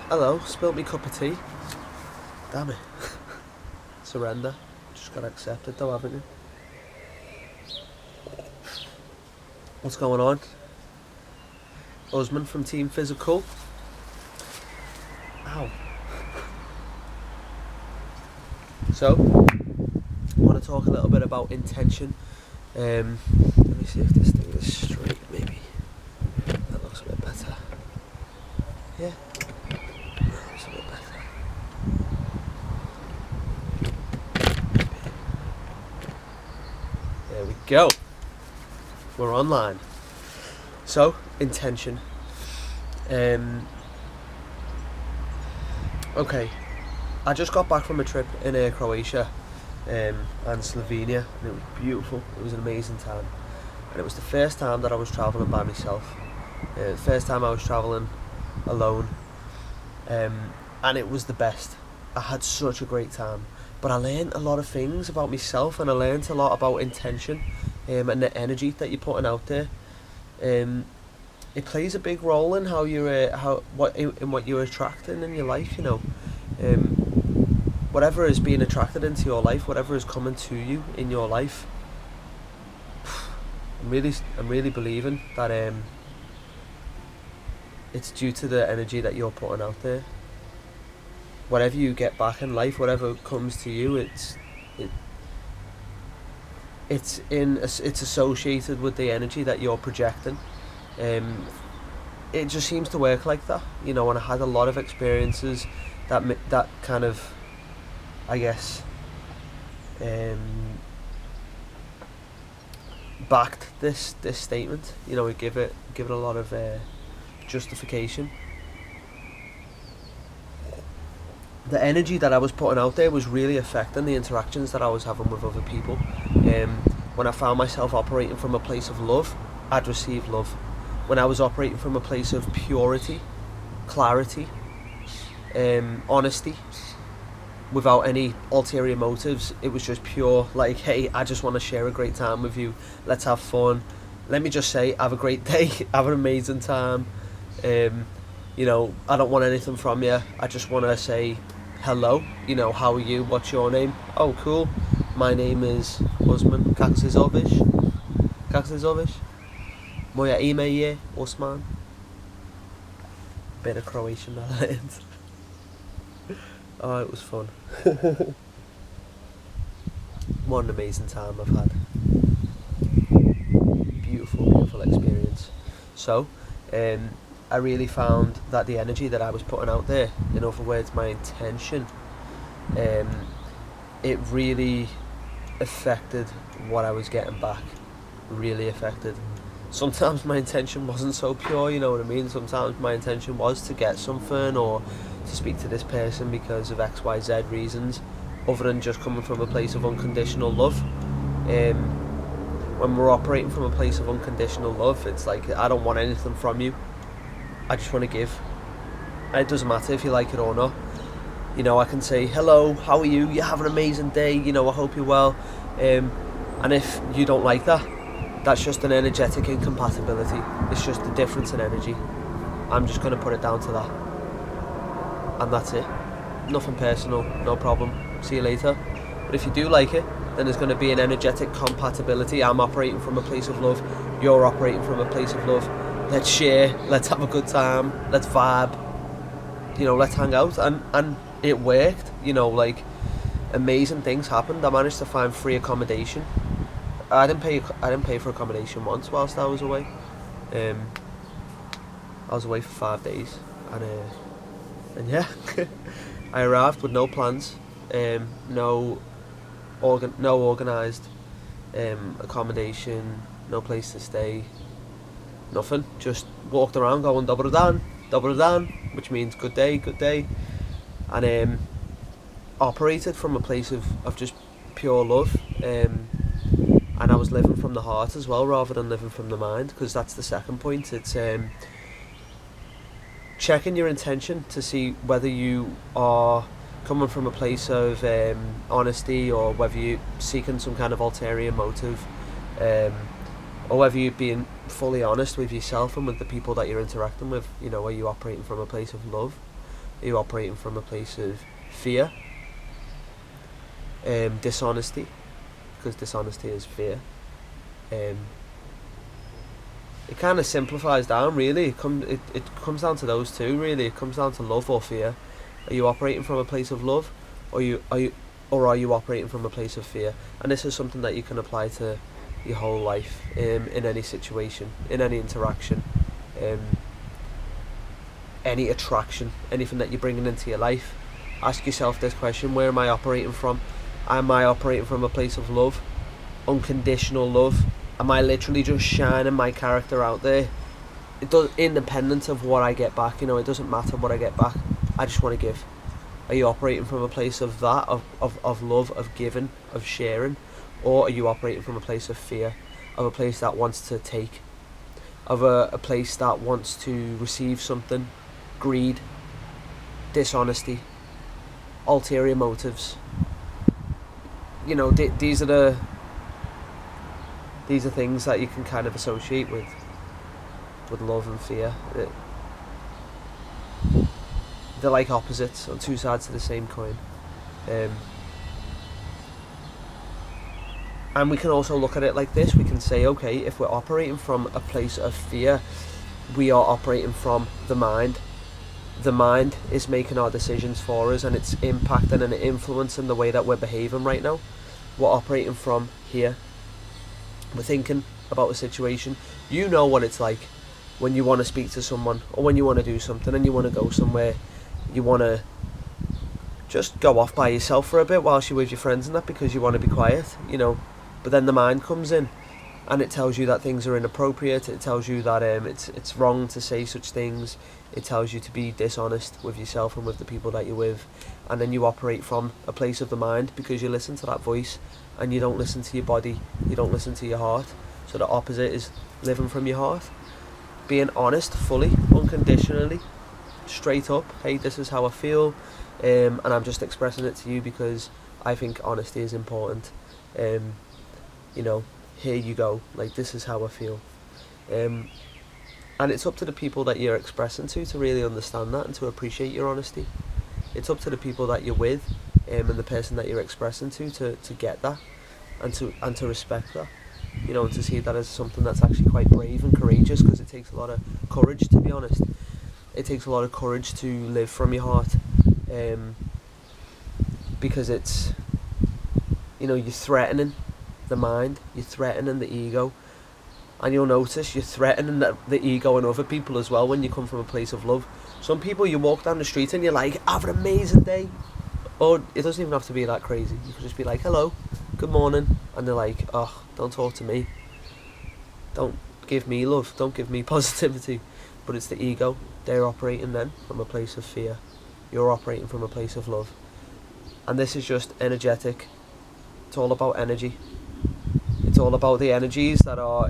Hello, spilt me cup of tea. Damn it. Surrender. Just gotta accept it though, haven't you? What's going on? Usman from Team Physical. Ow. So, I want to talk a little bit about intention. Let me see if this thing is straight, maybe. That looks a bit better. Yeah. That looks a bit better. There we go. We're online. So, intention. Okay. I just got back from a trip in Croatia and Slovenia, and it was beautiful. It was an amazing time, and it was the first time that I was travelling by myself. The first time I was travelling alone, and it was the best. I had such a great time, but I learned a lot of things about myself, and I learned a lot about intention and the energy that you're putting out there. It plays a big role in how you're what you're attracting in your life. Whatever is being attracted into your life, whatever is coming to you in your life, I'm really believing that it's due to the energy that you're putting out there. Whatever you get back in life, whatever comes to you, it's associated with the energy that you're projecting. It just seems to work like that, and I had a lot of experiences that kind of, I guess, backed this statement. We give it a lot of justification. The energy that I was putting out there was really affecting the interactions that I was having with other people. When I found myself operating from a place of love, I'd receive love. When I was operating from a place of purity, clarity, honesty, without any ulterior motives, it was just pure, like, hey, I just want to share a great time with you, let's have fun, let me just say, have a great day, have an amazing time. I don't want anything from you, I just want to say hello, how are you, what's your name? Oh, cool, my name is Usman. Kak se zoveš? Moje ime je Osman. Bit of Croatian that I learned. Oh, it was fun. What an amazing time I've had. Beautiful experience. So, I really found that the energy that I was putting out there, in other words, my intention, it really affected what I was getting back. Really affected. Sometimes my intention wasn't so pure, you know what I mean? Sometimes my intention was to get something or to speak to this person because of XYZ reasons, other than just coming from a place of unconditional love. When we're operating from a place of unconditional love, it's like, I don't want anything from you, I just want to give. And it doesn't matter if you like it or not. I can say, hello, how are you? You have an amazing day, I hope you're well. And if you don't like that, that's just an energetic incompatibility. It's just a difference in energy. I'm just going to put it down to that. And that's it. Nothing personal, no problem. See you later. But if you do like it, then there's going to be an energetic compatibility. I'm operating from a place of love. You're operating from a place of love. Let's share. Let's have a good time. Let's vibe. Let's hang out. And it worked. Amazing things happened. I managed to find free accommodation. I didn't pay for accommodation once whilst I was away. I was away for 5 days, and yeah, I arrived with no plans, no organised accommodation, no place to stay, nothing. Just walked around going dobro dan, which means good day, and operated from a place of just pure love. And I was living from the heart as well, rather than living from the mind, because that's the second point. It's checking your intention to see whether you are coming from a place of honesty, or whether you're seeking some kind of ulterior motive, or whether you're being fully honest with yourself and with the people that you're interacting with. Are you operating from a place of love? Are you operating from a place of fear? Dishonesty, because dishonesty is fear. It kind of simplifies down, really. It comes down to those two, really. It comes down to love or fear. Are you operating from a place of love, or are you operating from a place of fear? And this is something that you can apply to your whole life, in any situation, in any interaction, any attraction, anything that you're bringing into your life. Ask yourself this question: where am I operating from? Am I operating from a place of love, unconditional love? Am I literally just shining my character out there? It does, independent of what I get back. It doesn't matter what I get back. I just want to give. Are you operating from a place of that, of love, of giving, of sharing? Or are you operating from a place of fear, of a place that wants to take, of a place that wants to receive something, greed, dishonesty, ulterior motives? These are things that you can kind of associate with love and fear. They're like opposites on two sides of the same coin. And we can also look at it like this. We can say, okay, if we're operating from a place of fear, we are operating from the mind. The mind is making our decisions for us, and it's impacting and influencing the way that we're behaving right now. We're operating from here. We're thinking about a situation. You know what it's like when you want to speak to someone, or when you want to do something and you want to go somewhere. You want to just go off by yourself for a bit whilst you're with your friends and that, because you want to be quiet, But then the mind comes in, and it tells you that things are inappropriate. It tells you that it's wrong to say such things. It tells you to be dishonest with yourself and with the people that you're with. And then you operate from a place of the mind, because you listen to that voice and you don't listen to your body, you don't listen to your heart. So the opposite is living from your heart, being honest fully, unconditionally, straight up. Hey, this is how I feel, and I'm just expressing it to you because I think honesty is important. Here you go, like, this is how I feel. And it's up to the people that you're expressing to really understand that and to appreciate your honesty. It's up to the people that you're with, and the person that you're expressing to get that, and to respect that, and to see that as something that's actually quite brave and courageous, because it takes a lot of courage, to be honest. It takes a lot of courage to live from your heart, because it's, you're threatening the mind, you're threatening the ego, and you'll notice you're threatening the ego in other people as well when you come from a place of love. Some people, you walk down the street and you're like, have an amazing day, or it doesn't even have to be that crazy. You could just be like, hello, good morning, and they're like, oh, don't talk to me, don't give me love, don't give me positivity. But it's the ego. They're operating then from a place of fear. You're operating from a place of love. And this is just energetic. It's all about energy. It's all about the energies that are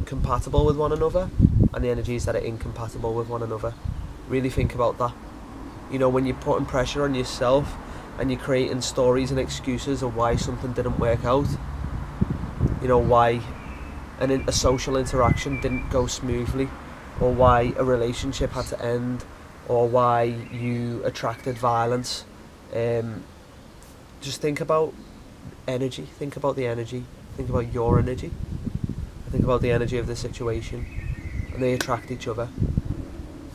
compatible with one another, and the energies that are incompatible with one another. Really think about that. When you're putting pressure on yourself and you're creating stories and excuses of why something didn't work out, why a social interaction didn't go smoothly, or why a relationship had to end, or why you attracted violence. Just think about energy. Think about the energy. Think about your energy. Think about the energy of the situation, and they attract each other.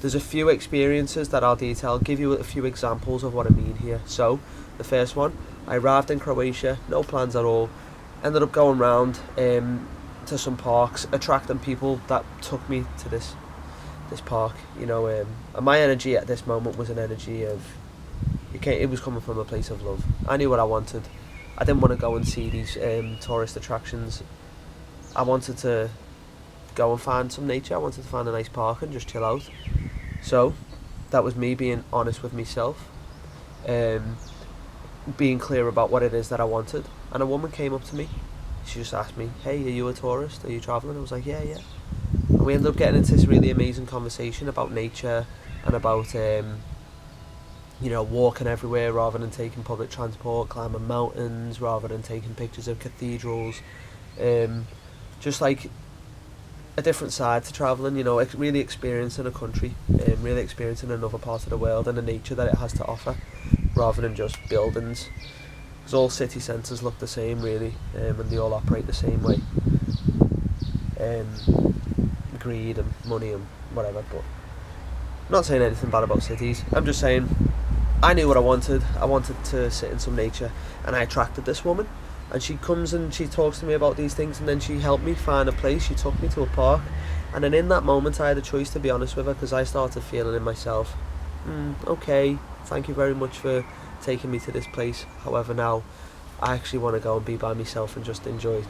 There's a few experiences that I'll detail. I'll give you a few examples of what I mean here. So, the first one, I arrived in Croatia, no plans at all. Ended up going round to some parks, attracting people that took me to this park. And my energy at this moment was an energy of, it was coming from a place of love. I knew what I wanted. I didn't want to go and see these tourist attractions. I wanted to go and find some nature. I wanted to find a nice park and just chill out. So that was me being honest with myself, being clear about what it is that I wanted. And a woman came up to me. She just asked me, hey, are you a tourist? Are you travelling? I was like, yeah. And we ended up getting into this really amazing conversation about nature and about walking everywhere rather than taking public transport, climbing mountains rather than taking pictures of cathedrals. Just like a different side to travelling, you know, really experiencing a country, really experiencing another part of the world and the nature that it has to offer, rather than just buildings. Because all city centres look the same, really, and they all operate the same way. Greed and money and whatever, but I'm not saying anything bad about cities. I'm just saying I knew what I wanted. I wanted to sit in some nature, and I attracted this woman. And she comes and she talks to me about these things, and then she helped me find a place. She took me to a park, and then in that moment I had a choice, to be honest with her, because I started feeling in myself, okay, thank you very much for taking me to this place. However, now I actually want to go and be by myself and just enjoy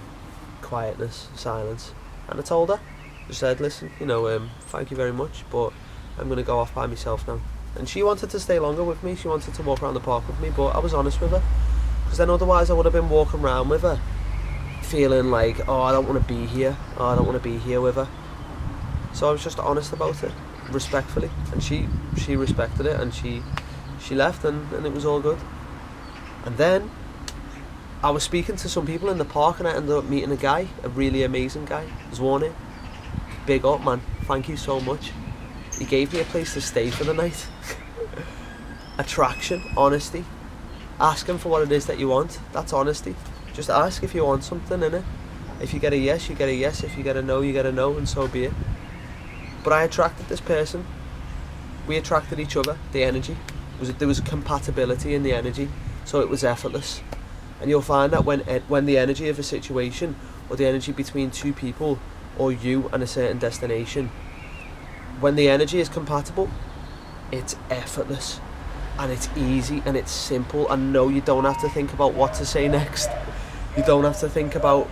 quietness, silence. And I told her, I said, listen, you know, thank you very much, but I'm going to go off by myself now. And she wanted to stay longer with me. She wanted to walk around the park with me, but I was honest with her. Because then otherwise I would have been walking around with her feeling like, oh, I don't want to be here. Oh, I don't want to be here with her. So I was just honest about it, respectfully. And she respected it, and she left, and it was all good. And then I was speaking to some people in the park, and I ended up meeting a guy, a really amazing guy, Zwarny. Big up, man. Thank you so much. He gave me a place to stay for the night. Attraction, honesty. Asking for what it is that you want. That's honesty. Just ask if you want something, innit? If you get a yes, you get a yes. If you get a no, you get a no, and so be it. But I attracted this person. We attracted each other. The energy. There was a compatibility in the energy, so it was effortless. And you'll find that when the energy of a situation, or the energy between two people, or you and a certain destination, when the energy is compatible, it's effortless. And it's easy and it's simple, and no, you don't have to think about what to say next. You don't have to think about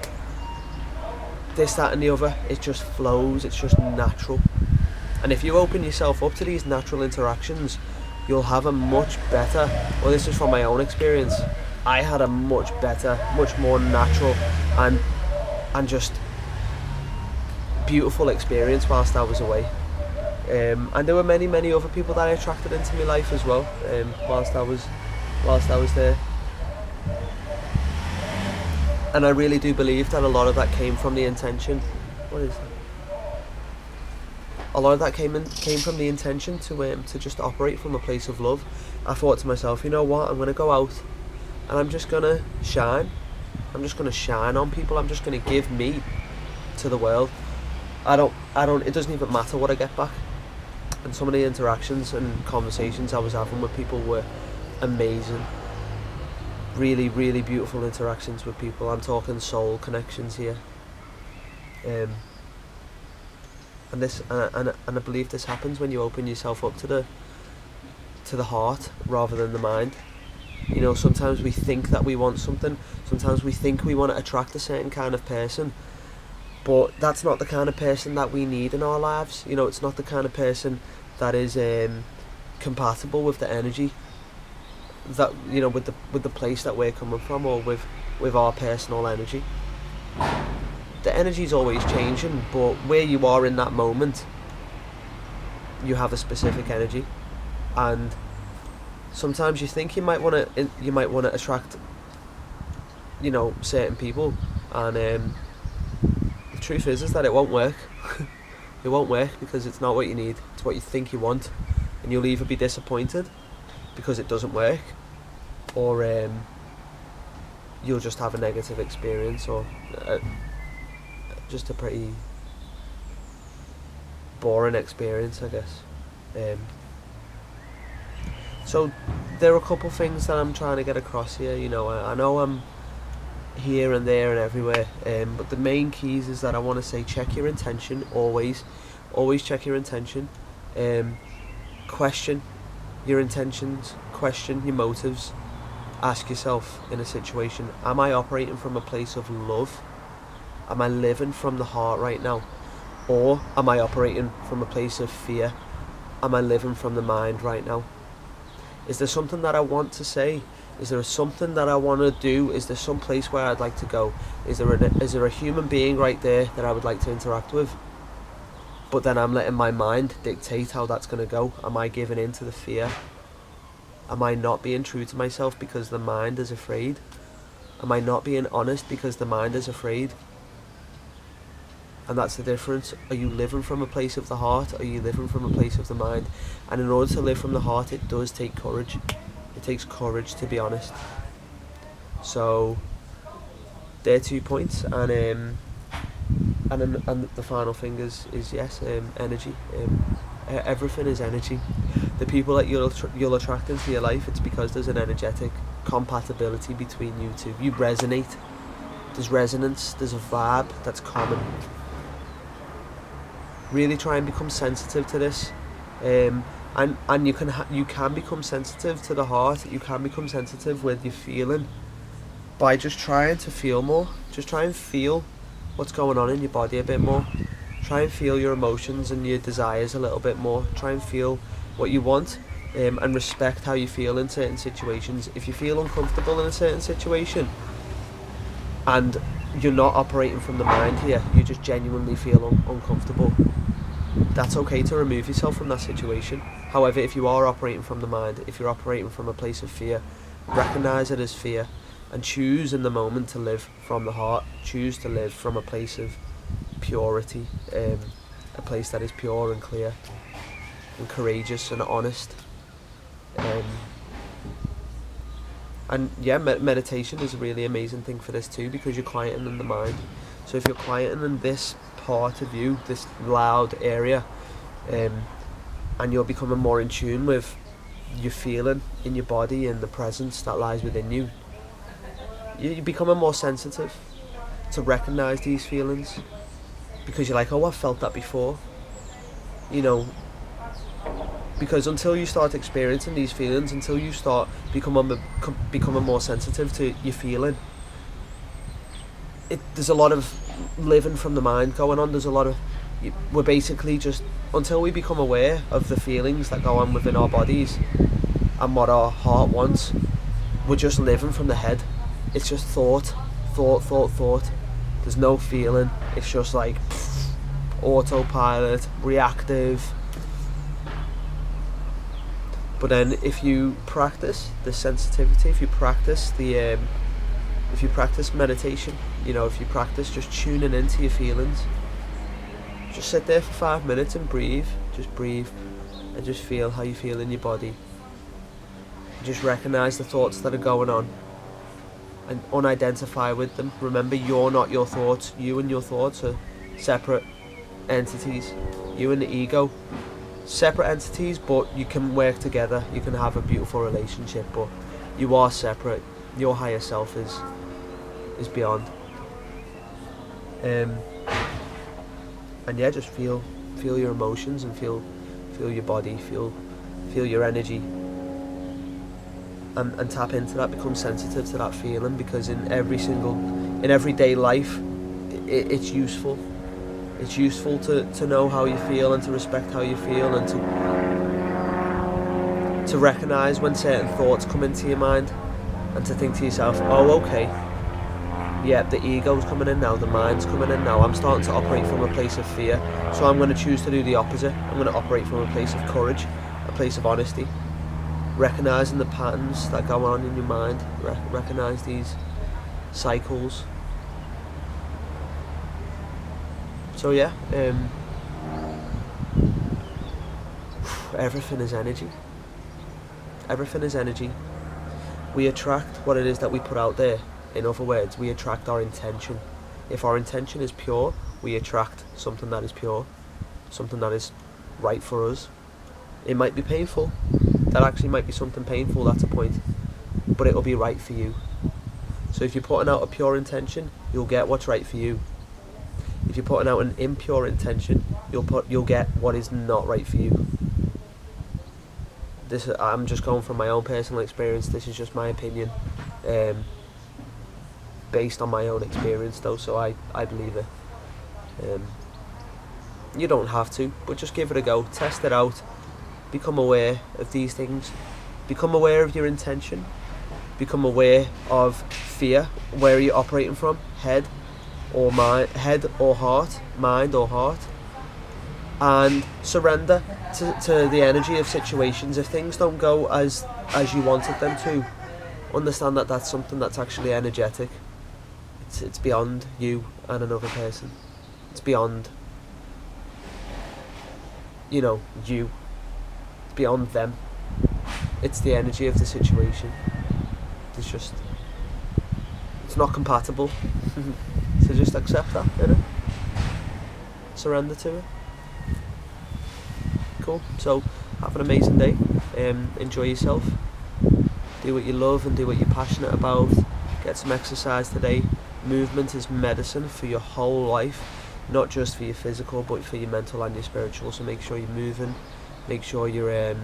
this, that and the other. It just flows, it's just natural. And if you open yourself up to these natural interactions, you'll have a much better, well, this is from my own experience, I had a much better, much more natural and just beautiful experience whilst I was away. And there were many other people that I attracted into my life as well, whilst I was there. And I really do believe that a lot of that came from the intention. What is that? A lot of that came from the intention to just operate from a place of love. I thought to myself, you know what? I'm gonna go out, and I'm just gonna shine. I'm just gonna shine on people. I'm just gonna give me to the world. I don't. It doesn't even matter what I get back. And some of the interactions and conversations I was having with people were amazing. Really, really beautiful interactions with people. I'm talking soul connections here. And I believe this happens when you open yourself up to the heart rather than the mind. You know, sometimes we think that we want something. Sometimes we think we want to attract a certain kind of person. But that's not the kind of person that we need in our lives. You know, it's not the kind of person that is compatible with the energy that, you know, with the place that we're coming from, or with our personal energy. The energy is always changing, but where you are in that moment, you have a specific energy, and sometimes you think you might want to attract, you know, certain people, and the truth is that it won't work. It won't work, because it's not what you need, it's what you think you want, and you'll either be disappointed because it doesn't work, or you'll just have a negative experience, or just a pretty boring experience, I guess. So there are a couple things that I'm trying to get across here. You know, I know I'm here and there and everywhere, but the main keys is that I want to say, check your intention. Always check your intention. Question your intentions, question your motives. Ask yourself in a situation, am I operating from a place of love? Am I living from the heart right now? Or am I operating from a place of fear? Am I living from the mind right now? Is there something that I want to say? Is there something that I want to do? Is there some place where I'd like to go? Is there a human being right there that I would like to interact with? But then I'm letting my mind dictate how that's going to go. Am I giving in to the fear? Am I not being true to myself because the mind is afraid? Am I not being honest because the mind is afraid? And that's the difference. Are you living from a place of the heart? Or are you living from a place of the mind? And in order to live from the heart, it does take courage. It takes courage, to be honest. So they're 2 points, and the final thing is yes, energy. Everything is energy. The people that you'll attract into your life, it's because there's an energetic compatibility between you two. You resonate. There's resonance. There's a vibe that's common. Really try and become sensitive to this, and you can become sensitive to the heart. You can become sensitive with your feeling by just trying to feel more. Just try and feel what's going on in your body a bit more. Try and feel your emotions and your desires a little bit more. Try and feel what you want, and respect how you feel in certain situations. If you feel uncomfortable in a certain situation and you're not operating from the mind here, you just genuinely feel uncomfortable, that's okay to remove yourself from that situation. However, if you are operating from the mind, if you're operating from a place of fear, recognize it as fear and choose in the moment to live from the heart. Choose to live from a place of purity, a place that is pure and clear and courageous and honest. And yeah, meditation is a really amazing thing for this too, because you're quietening the mind. So if you're quietening this part of you, this loud area, and you're becoming more in tune with your feeling in your body and the presence that lies within you, you're becoming more sensitive to recognize these feelings, because you're like, oh, I've felt that before, because until you start experiencing these feelings, until you start becoming more sensitive to your feeling, there's a lot of living from the mind going on. There's a lot of, we're basically just, until we become aware of the feelings that go on within our bodies and what our heart wants, we're just living from the head. It's just thought. There's no feeling. It's just like autopilot, reactive. But then if you practice the sensitivity, if you practice meditation, if you practice just tuning into your feelings, just sit there for 5 minutes and breathe. Just breathe and just feel how you feel in your body. Just recognize the thoughts that are going on and unidentify with them. Remember, you're not your thoughts. You and your thoughts are separate entities. You and the ego, separate entities, but you can work together. You can have a beautiful relationship, but you are separate. Your higher self is beyond. And yeah, just feel your emotions and feel your body, feel your energy, and tap into that. Become sensitive to that feeling, because in everyday life, it's useful. It's useful to know how you feel and to respect how you feel, and to recognise when certain thoughts come into your mind, and to think to yourself, oh, okay, yeah, the ego's coming in now, the mind's coming in now, I'm starting to operate from a place of fear, so I'm going to choose to do the opposite. I'm going to operate from a place of courage, a place of honesty, recognising the patterns that go on in your mind, recognise these cycles. So yeah, everything is energy. Everything is energy. We attract what it is that we put out there. In other words, we attract our intention. If our intention is pure, we attract something that is pure, something that is right for us. It might be painful. That actually might be something painful, that's a point. But it'll be right for you. So if you're putting out a pure intention, you'll get what's right for you. If you're putting out an impure intention, you'll get what is not right for you. I'm just going from my own personal experience. This is just my opinion, based on my own experience though, so I believe it. You don't have to, but just give it a go. Test it out. Become aware of these things. Become aware of your intention. Become aware of fear. Where are you operating from? Head or heart, mind or heart. And surrender to the energy of situations. If things don't go as you wanted them to, understand that that's something that's actually energetic. It's beyond you and another person. It's beyond, you know, you. It's beyond them. It's the energy of the situation. It's not compatible. So just accept that, surrender to it. Cool. So have an amazing day. Enjoy yourself. Do what you love and do what you're passionate about. Get some exercise today. Movement is medicine for your whole life, not just for your physical but for your mental and your spiritual. So make sure you're moving. Make sure you're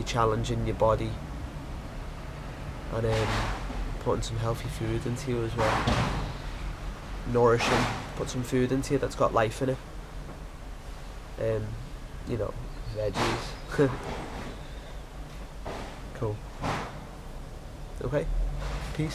challenging your body, and putting some healthy food into you as well. Nourishing. Put some food into you that's got life in it. Veggies. Cool. Okay.